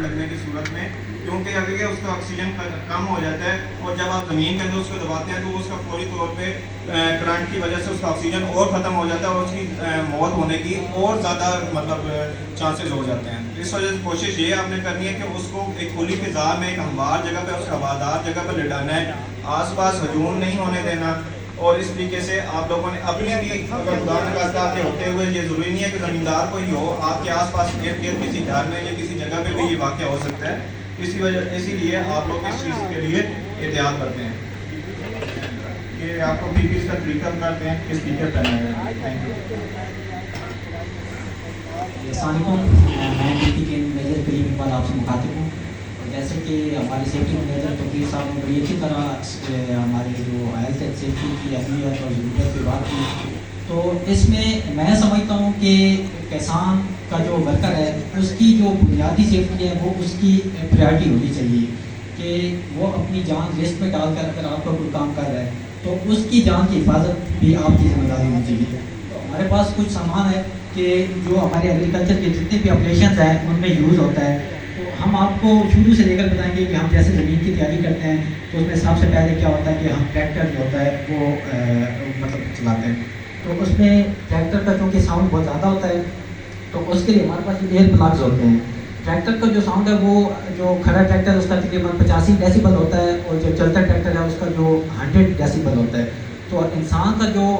ٹھنڈ لگنے کی صورت میں، کیونکہ اگر کہ اس کا آکسیجن کم ہو جاتا ہے اور جب آپ زمین کے اندر اس کو دباتے ہیں تو اس کا فوری طور پہ کرنٹ کی وجہ سے اس کا آکسیجن اور ختم ہو جاتا ہے اور اس کی موت ہونے کی اور زیادہ مطلب چانسز ہو جاتے ہیں. اس وجہ سے کوشش یہ آپ نے کرنی ہے کہ اس کو ایک کھلی فضا میں ایک ہموار جگہ پہ، اس ہوادار جگہ پہ لٹانا ہے، آس پاس ہجوم نہیں ہونے دینا. اور اس طریقے سے آپ لوگوں نے اپنے بھی اگر خدا نخواستہ کے ہوتے ہوئے، یہ ضروری نہیں ہے کہ زمیندار کو ہی ہو، آپ کے آس پاس ارد گرد کسی گھر میں یا کسی جگہ پہ بھی یہ واقعہ ہو سکتا ہے. اسی لیے آپ لوگ اس چیز کے لیے احتیاط کرتے ہیں. یہ آپ کو پی کا طریقہ کرتے ہیں کس طریقے کرنا ہے. Thank you. السلام علیکم، میں ڈی پی کے میجر کریم اقبال آپ سے مخاطب ہوں. جیسے کہ ہمارے سیفٹی مینیجر توقیر صاحب نے بڑی اچھی طرح ہمارے جو ہیلتھ اینڈ سیفٹی کی اہمیت اور ضرورت پہ بات کی، تو اس میں سمجھتا ہوں کہ کسان کا جو ورکر ہے اس کی جو بنیادی سیفٹی ہے وہ اس کی پریارٹی ہونی چاہیے کہ وہ اپنی جان رسک میں ڈال کر اگر آپ کا کوئی کام کر رہا ہے تو اس کی جان کی حفاظت بھی آپ کی ذمہ داری ہونی چاہیے. تو ہمارے پاس کچھ سامان ہے کہ جو ہمارے ایگریکلچر کے جتنے بھی آپریشنز ہیں ان میں یوز ہوتا ہے. تو ہم آپ کو شروع سے لے کر بتائیں گے کہ ہم جیسے زمین کی تیاری کرتے ہیں تو اس میں سب سے پہلے کیا ہوتا ہے کہ ہم ٹریکٹر جو ہوتا ہے وہ مطلب چلاتے ہیں. تو اس میں ٹریکٹر کا چونکہ ساؤنڈ بہت زیادہ ہوتا ہے تو اس کے لیے ہمارے پاس ایئر پلگز ہوتے ہیں. ٹریکٹر کا جو ساؤنڈ ہے وہ جو کھڑا ٹریکٹر ہے اس کا تقریباً 85 ڈیسیبل ہوتا ہے اور جو چلتا ٹریکٹر ہے اس کا جو 100 ڈیسیبل ہوتا ہے. تو انسان کا جو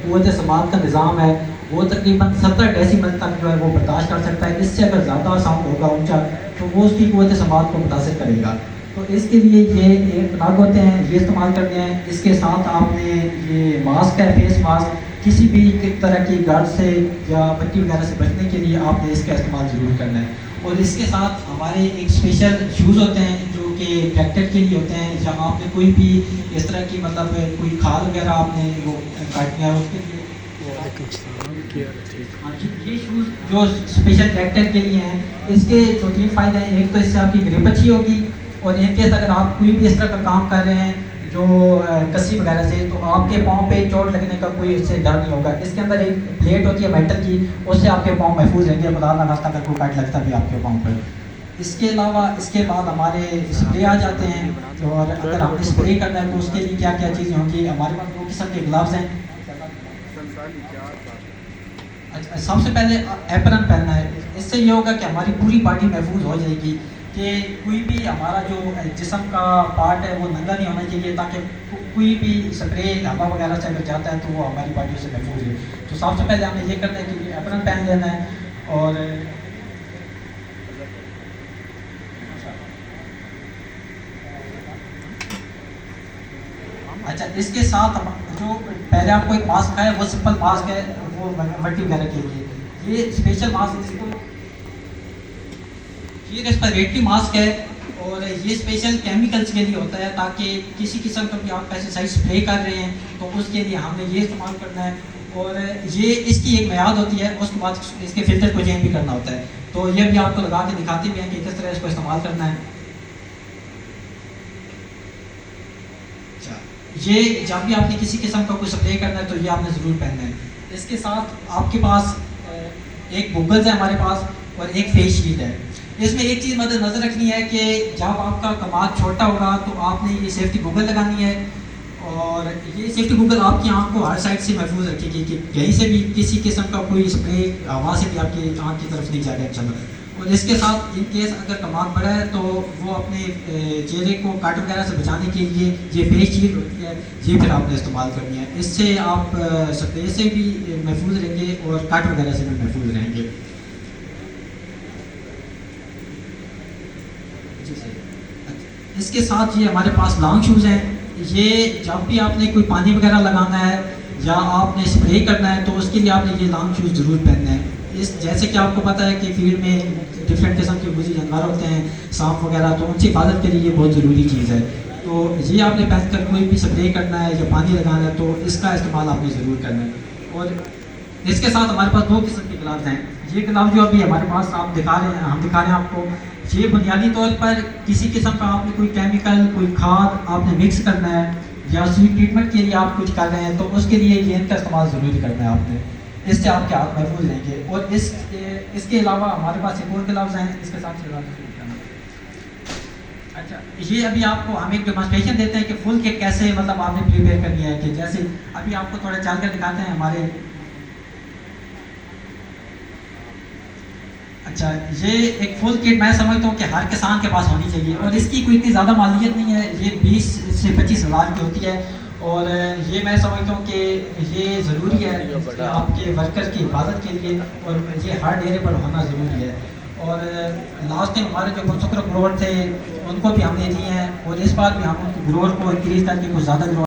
قوت سماعت کا نظام ہے وہ تقریباً 70 ڈیسیبل تک جو ہے وہ برداشت کر سکتا ہے. اس سے اگر زیادہ ساؤنڈ ہوگا اونچا تو وہ اس کی قوت سماعت کو متاثر کرے گا. تو اس کے لیے یہ ایئر پلگ ہوتے ہیں، یہ استعمال کرتے ہیں. اس کے ساتھ آپ نے یہ ماسک ہے، فیس ماسک، کسی بھی طرح کی گرد سے یا مٹی وغیرہ سے بچنے کے لیے آپ نے اس کا استعمال ضرور کرنا ہے. اور اس کے ساتھ ہمارے ایک اسپیشل شوز ہوتے ہیں جو کہ ٹریکٹر کے لیے ہوتے ہیں. جب آپ نے کوئی بھی اس طرح کی مطلب کوئی کھاد وغیرہ آپ نے وہ کاٹنا ہے اس کے لیے یہ شوز جو اسپیشل ٹریکٹر کے لیے ہیں. اس کے جو 3 فائدے ہیں، ایک تو اس سے آپ کی گرپ اچھی ہوگی اور ان کیس اگر آپ کوئی بھی اس طرح کا کام کر رہے ہیں جو کسی وغیرہ سے تو آپ کے پاؤں پہ چوٹ لگنے کا کوئی اس سے ڈر نہیں ہوگا. اس کے اندر ایک پلیٹ ہوتی ہے میٹل کی، اس سے آپ کے پاؤں محفوظ رہیں گے، خدا نہ خواستہ اگر کوئی کٹ لگتا بھی آپ کے پاؤں پر. اس کے علاوہ اس کے بعد ہمارے اسپرے آ جاتے ہیں. اور اگر ہم نے اسپرے کرنا ہے تو اس کے لیے کیا کیا چیزیں ہوں گی. ہمارے پاس 2 قسم کے گلوز ہیں. سب سے پہلے ایپرن پہننا ہے. اس سے یہ ہوگا کہ ہماری پوری باڈی محفوظ ہو جائے گی کہ کوئی بھی ہمارا جو جسم کا پارٹ ہے وہ ننگا نہیں ہونا چاہیے تاکہ کوئی بھی اسپرے ہوا وغیرہ سے اگر جاتا ہے تو وہ ہماری باڈی سے محفوظ ہے. تو سب سے پہلے ہمیں یہ کرنا ہے کہ ایپرن پہن لینا ہے. اور اچھا اس کے ساتھ جو پہلے آپ کو ایک ماسک ہے وہ سمپل ماسک ہے وہ مٹی وغیرہ کے لیے. یہ اسپیشل ماسک اس کو یہ ریسپیریٹری ماسک ہے اور یہ اسپیشل کیمیکلز کے لیے ہوتا ہے تاکہ کسی قسم کا بھی آپ پیسٹی سائڈ اسپرے کر رہے ہیں تو اس کے لیے ہم نے یہ استعمال کرنا ہے. اور یہ اس کی ایک میعاد ہوتی ہے، اس کے بعد اس کے فلٹر کو چینج بھی کرنا ہوتا ہے. تو یہ بھی آپ کو لگا کے دکھاتے بھی ہیں کہ کس طرح اس کو استعمال کرنا ہے. یہ جب بھی آپ نے کسی قسم کا کوئی اسپرے کرنا ہے تو یہ آپ نے ضرور پہننا ہے. اس کے ساتھ آپ کے پاس ایک گوگلز ہے ہمارے پاس اور ایک فیس شیلڈ ہے. اس میں ایک چیز مد نظر رکھنی ہے کہ جب آپ کا کماد چھوٹا ہوگا تو آپ نے یہ سیفٹی گوگل لگانی ہے. اور یہ سیفٹی گوگل آپ کی آنکھ کو ہر سائڈ سے محفوظ رکھے گی کہ کہیں سے بھی کسی قسم کا کوئی اسپرے ہوا سے بھی آپ کی آنکھ کی طرف نہیں جائے گا انشاءاللہ. اور اس کے ساتھ ان کیس اگر کماد بڑا ہے تو وہ اپنے چہرے کو کٹ وغیرہ سے بچانے کے لیے یہ فیس شیلڈ ہوتی ہے، یہ پھر آپ نے استعمال کرنی ہے. اس سے آپ اسپرے سے بھی محفوظ رہیں گے اور کٹ وغیرہ سے بھی محفوظ رہیں گے. اس کے ساتھ یہ ہمارے پاس لانگ شوز ہیں. یہ جب بھی آپ نے کوئی پانی وغیرہ لگانا ہے یا آپ نے اسپرے کرنا ہے تو اس کے لیے آپ نے یہ لانگ شوز ضرور پہننا ہے. جیسے کہ آپ کو پتہ ہے کہ فیلڈ میں ڈفرینٹ قسم کے گزی جانور ہوتے ہیں، سانپ وغیرہ، تو ان سے حفاظت کے لیے یہ بہت ضروری چیز ہے. تو یہ آپ نے پہن کر کوئی بھی اسپرے کرنا ہے یا پانی لگانا ہے تو اس کا استعمال آپ نے ضرور کرنا ہے. اور اس کے ساتھ ہمارے پاس 2 قسم کے گلوز ہیں. یہ گلوز جو ابھی ہمارے پاس آپ دکھا رہے ہیں، ہم دکھا رہے ہیں آپ کو، یہ بنیادی طور پر کسی قسم کا آپ نے کوئی کیمیکل، کوئی کھاد آپ نے مکس کرنا ہے یا سوئی ٹریٹمنٹ کے لیے آپ کچھ کر رہے ہیں تو اس کے لیے یہ ان کا استعمال ضروری کرنا ہے آپ نے. اس سے آپ کے ہاتھ محفوظ رہیں گے. اور اس کے علاوہ ہمارے پاس ایک اور گلوز ہیں, اس کے ساتھ سے اچھا یہ ابھی آپ کو ہم ایک ڈیمانسٹریشن دیتے ہیں کہ فل کٹ کیسے مطلب آپ نے پریپیئر کرنی ہے, کہ جیسے ابھی آپ کو تھوڑا چل کر دکھاتے ہیں ہمارے. اچھا یہ ایک فل کٹ میں سمجھتا ہوں کہ ہر کسان کے پاس ہونی چاہیے, اور اس کی کوئی اتنی زیادہ مالیت نہیں ہے, یہ 20 سے 25 ہزار کی ہوتی ہے. اور یہ میں سمجھتا ہوں کہ یہ ضروری ہے کہ آپ کے ورکر کی حفاظت کے لیے, اور یہ ہر ڈیرے پر ہونا ضروری ہے. اور لاسٹ ٹائم ہمارے جو کنسوکر گروور تھے ان کو بھی ہم نے دیے ہیں, اور اس بار بھی ہم ان کو گروور کو انکریز کر کے کچھ زیادہ گروور